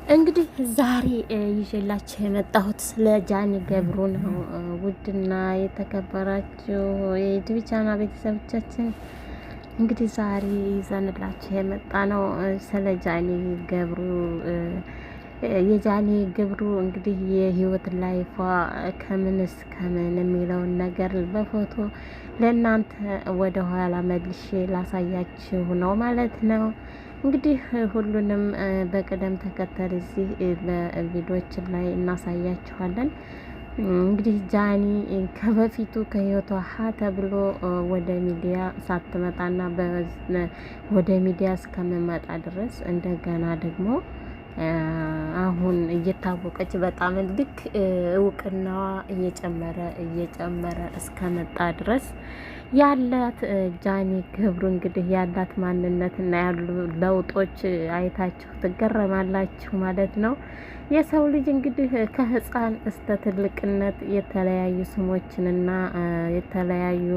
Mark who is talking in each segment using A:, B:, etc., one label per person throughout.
A: እንግዲህ ዛሬ ይዤላችሁ የመጣሁት ስለ ጃኒ ገብሩ ነው። ውድና የተከበራችሁ የዩቲዩብ ቻናል ቤተሰቦቻችን እንግዲህ ዛሬ ይዘንላችሁ የመጣ ነው ስለ ጃኒ ገብሩ የጃኒ ገብሩ እንግዲህ የህይወት ላይፏ ከምንስ ከምን የሚለውን ነገር በፎቶ ለእናንተ ወደ ኋላ መልሼ ላሳያችሁ ነው ማለት ነው። እንግዲህ ሁሉንም በቅደም ተከተል እዚህ በቪዲዮዎች ላይ እናሳያችኋለን። እንግዲህ ጃኒ ከበፊቱ ከህይወቷ ሀ ተብሎ ወደ ሚዲያ ሳትመጣና ወደ ሚዲያ እስከምመጣ ድረስ እንደገና ደግሞ አሁን እየታወቀች በጣም ልክ እውቅናዋ እየጨመረ እስከመጣ ድረስ ያላት ጃኒ ገብሩ እንግዲህ ያላት ማንነትና ያሉ ለውጦች አይታችሁ ትገረማላችሁ ማለት ነው። የሰው ልጅ እንግዲህ ከህፃን እስከ ትልቅነት የተለያዩ ስሞችንና የተለያዩ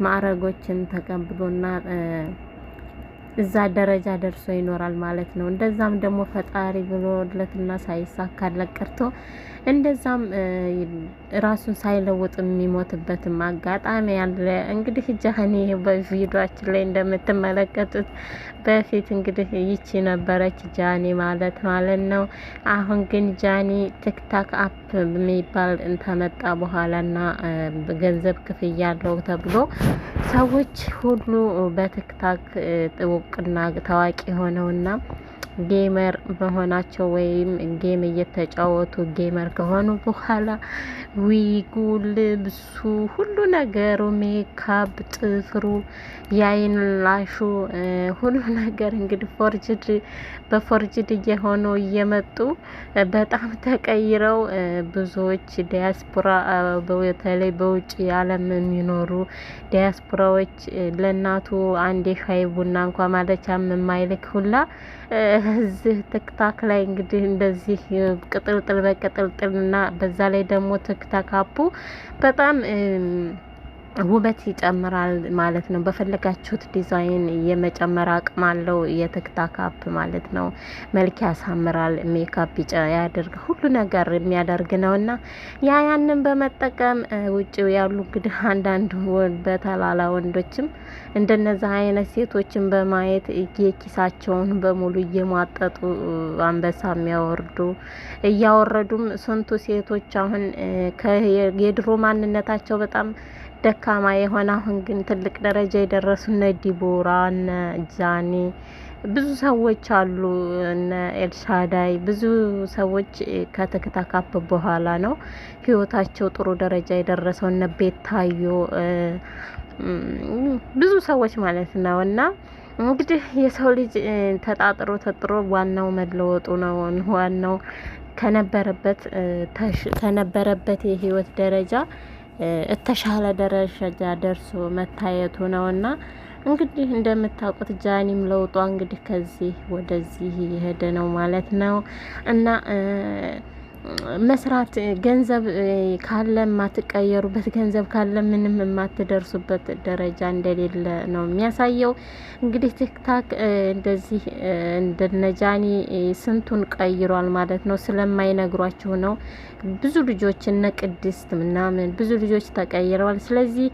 A: ማዕረጎችን ተቀብሎና እዛ ደረጃ ደርሶ ይኖራል ማለት ነው። እንደዛም ደግሞ ፈጣሪ ብሎለትና ሳይሳካለት ቀርቶ እንደዛም ራሱን ሳይለውጥ የሚሞትበትም አጋጣሚ አለ። እንግዲህ ጃኒ በቪዲዮአችን ላይ እንደምትመለከቱት በፊት እንግዲህ ይቺ ነበረች ጃኒ ማለት ነው። አሁን ግን ጃኒ ቲክታክ አፕ የሚባል ተመጣ በኋላና ገንዘብ ክፍያ አለው ተብሎ ሰዎች ሁሉ በቲክታክ እውቅና ታዋቂ ሆነውና ጌመር በሆናቸው ወይም ጌም እየተጫወቱ ጌመር ከሆኑ በኋላ ዊጉ፣ ልብሱ፣ ሁሉ ነገሩ፣ ሜካፕ፣ ጥፍሩ፣ የአይን ላሹ ሁሉ ነገር እንግዲህ በፎርጅድ እየሆኑ እየመጡ በጣም ተቀይረው ብዙዎች ዲያስፖራ በተለይ በውጭ ዓለም የሚኖሩ ዲያስፖራዎች ለእናቱ አንዴ ሻይ ቡና እንኳ ማለቻም የማይልክ ሁላ እዚህ ቲክታክ ላይ እንግዲህ እንደዚህ ቅጥልጥል በቅጥልጥልና በዛ ላይ ደግሞ ቲክታክ አፑ በጣም ውበት ይጨምራል ማለት ነው። በፈለጋችሁት ዲዛይን የመጨመር አቅም አለው የቲክታክ አፕ ማለት ነው። መልክ ያሳምራል፣ ሜካፕ ያደርግ ሁሉ ነገር የሚያደርግ ነውና ያንን በመጠቀም ውጭ ያሉ እንግዲህ አንዳንድ በተላላ ወንዶችም እንደነዛ አይነት ሴቶችን በማየት የኪሳቸውን በሙሉ እየሟጠጡ አንበሳ የሚያወርዱ እያወረዱም ስንቱ ሴቶች አሁን የድሮ ማንነታቸው በጣም ደካማ የሆነ አሁን ግን ትልቅ ደረጃ የደረሱ እነ ዲቦራ እነ ጃኒ ብዙ ሰዎች አሉ፣ እነ ኤልሻዳይ ብዙ ሰዎች ከቲክታክ አፕ በኋላ ነው ህይወታቸው ጥሩ ደረጃ የደረሰው እነ ቤታዮ ብዙ ሰዎች ማለት ነው። እና እንግዲህ የሰው ልጅ ተጣጥሮ ዋናው መለወጡ ነው። ዋናው ከነበረበት የህይወት ደረጃ የተሻለ ደረጃ ደርሶ መታየቱ ነውና እንግዲህ እንደምታውቁት ጃኒም ለውጧ እንግዲህ ከዚህ ወደዚህ የሄደ ነው ማለት ነው። እና መስራት ገንዘብ ካለ የማትቀየሩበት ገንዘብ ካለ ምንም የማትደርሱበት ደረጃ እንደሌለ ነው የሚያሳየው። እንግዲህ ቲክታክ እንደዚህ እንደነጃኒ ስንቱን ቀይሯል ማለት ነው። ስለማይነግሯችሁ ነው። ብዙ ልጆች እነ ቅድስት ምናምን ብዙ ልጆች ተቀይረዋል። ስለዚህ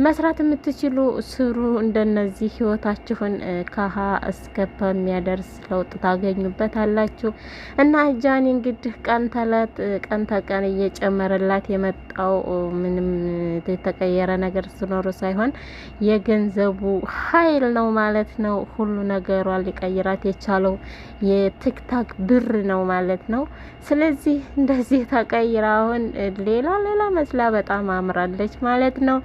A: መስራት የምትችሉ ስሩ። እንደነዚህ ህይወታችሁን ከሀ እስከ ፐ የሚያደርስ ለውጥ ታገኙበታላችሁ። እና ጃኒ እንግዲህ ቀን ተቀን እየጨመረላት የመጣው ምንም የተቀየረ ነገር ሲኖር ሳይሆን የገንዘቡ ኃይል ነው ማለት ነው። ሁሉ ነገሯ ሊቀይራት የቻለው የቲክታክ ብር ነው ማለት ነው። ስለዚህ እንደዚህ ተቀይራ አሁን ሌላ መስላ በጣም አምራለች ማለት ነው።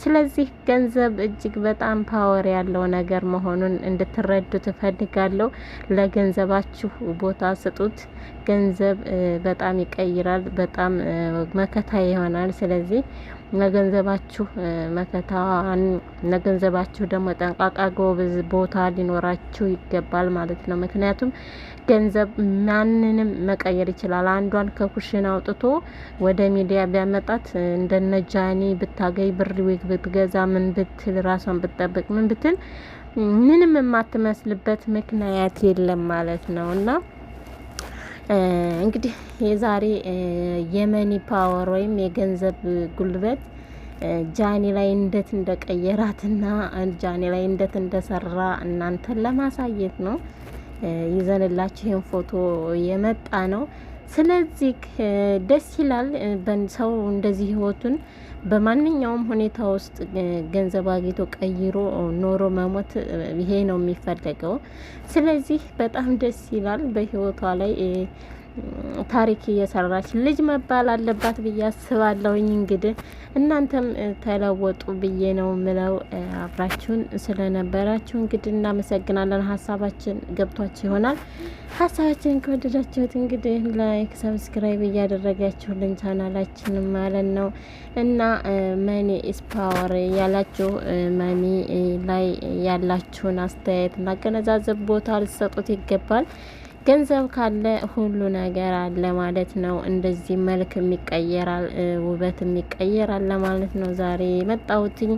A: ስለዚህ ገንዘብ እጅግ በጣም ፓወር ያለው ነገር መሆኑን እንድትረዱ ትፈልጋለሁ። ለገንዘባችሁ ቦታ ስጡት። ገንዘብ በጣም ይቀይራል፣ በጣም መከታ ይሆናል። ስለዚህ ለገንዘባችሁ መከታን ለገንዘባችሁ ደግሞ ጠንቃቃ ጎበዝ ቦታ ሊኖራችሁ ይገባል ማለት ነው። ምክንያቱም ገንዘብ ማንንም መቀየር ይችላል። አንዷን ከኩሽና አውጥቶ ወደ ሚዲያ ቢያመጣት እንደነጃኒ ብታገኝ ብር ብትገዛ ምን ብትል ራሷን ብትጠብቅ ምን ብትል ምንም የማትመስልበት ምክንያት የለም ማለት ነው። እና እንግዲህ የዛሬ የመኒ ፓወር ወይም የገንዘብ ጉልበት ጃኒ ላይ እንዴት እንደቀየራትና ጃኒ ላይ እንዴት እንደሰራ እናንተን ለማሳየት ነው ይዘንላችሁ ይህን ፎቶ የመጣ ነው። ስለዚህ ደስ ይላል። ሰው እንደዚህ ህይወቱን በማንኛውም ሁኔታ ውስጥ ገንዘብ አግኝቶ ቀይሮ ኖሮ መሞት ይሄ ነው የሚፈለገው። ስለዚህ በጣም ደስ ይላል። በህይወቷ ላይ ታሪክ እየሰራች ልጅ መባል አለባት ብዬ አስባለሁኝ። እንግዲህ እናንተም ተለወጡ ብዬ ነው ምለው። አብራችሁን ስለነበራችሁ እንግዲህ እናመሰግናለን። ሀሳባችን ገብቷችሁ ይሆናል። ሀሳባችንን ከወደዳችሁት እንግዲህ ላይክ፣ ሰብስክራይብ እያደረጋችሁልን ቻናላችን ማለት ነው እና መኒ ኢዝ ፓወር ያላችሁ መኒ ላይ ያላችሁን አስተያየት እና አገነዛዘብ ቦታ ልትሰጡት ይገባል። ገንዘብ ካለ ሁሉ ነገር አለ ማለት ነው። እንደዚህ መልክ የሚቀየራል፣ ውበት የሚቀየራል ለማለት ነው ዛሬ የመጣሁትኝ።